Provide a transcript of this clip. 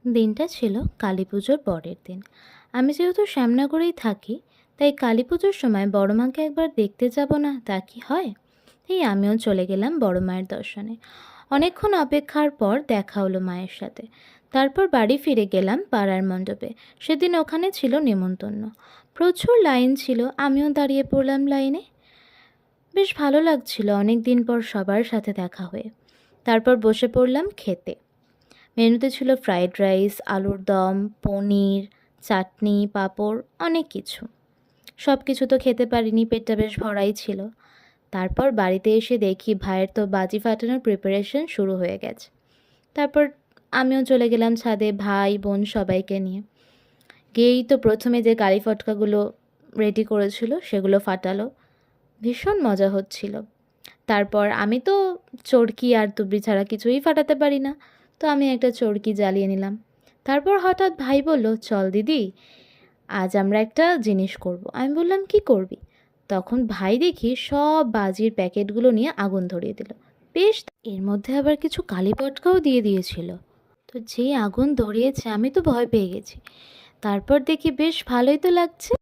দিনটা ছিল কালী পুজোর পরের দিন। আমি যেহেতু শ্যামনগরেই থাকি, তাই কালী পুজোর সময় বড় মাকে একবার দেখতে যাব না তা কি হয়? এই আমিও চলে গেলাম বড় মায়ের দর্শনে। অনেকক্ষণ অপেক্ষার পর দেখা হলো মায়ের সাথে। তারপর বাড়ি ফিরে গেলাম পাড়ার মণ্ডপে। সেদিন ওখানে ছিল নেমন্তন্ন। প্রচুর লাইন ছিল, আমিও দাঁড়িয়ে পড়লাম লাইনে। বেশ ভালো লাগছিল অনেক দিন পর সবার সাথে দেখা হয়ে। তারপর বসে পড়লাম খেতে। মেনুতে ছিল ফ্রাইড রাইস, আলুর দম, পনির, চাটনি, পাঁপড়, অনেক কিছু। সব কিছু তো খেতে পারিনি, পেটটা বেশ ভরাই ছিল। তারপর বাড়িতে এসে দেখি ভাইয়ের তো বাজি ফাটানোর প্রিপারেশন শুরু হয়ে গেছে। তারপর আমিও চলে গেলাম ছাদে ভাই বোন সবাইকে নিয়ে। গিয়েই তো প্রথমে যে গাড়ি ফটকাগুলো রেডি করেছিল সেগুলো ফাটালো। ভীষণ মজা হচ্ছিল। তারপর আমি তো চরকি আর তুবড়ি ছাড়া কিছুই ফাটাতে পারি না, তো আমি একটা চরকি জ্বালিয়ে নিলাম। তারপর হঠাৎ ভাই বলল, চল দিদি, আজ আমরা একটা জিনিস করব। আমি বললাম, কি করবি? তখন ভাই দেখি সব বাজির প্যাকেটগুলো নিয়ে আগুন ধরিয়ে দিল। বেশ, এর মধ্যে আবার কিছু কালি পটকাও দিয়ে দিয়েছিল। তো যেই আগুন ধরিয়েছে আমি তো ভয় পেয়ে গেছি। তারপর দেখি বেশ ভালোই তো লাগছে।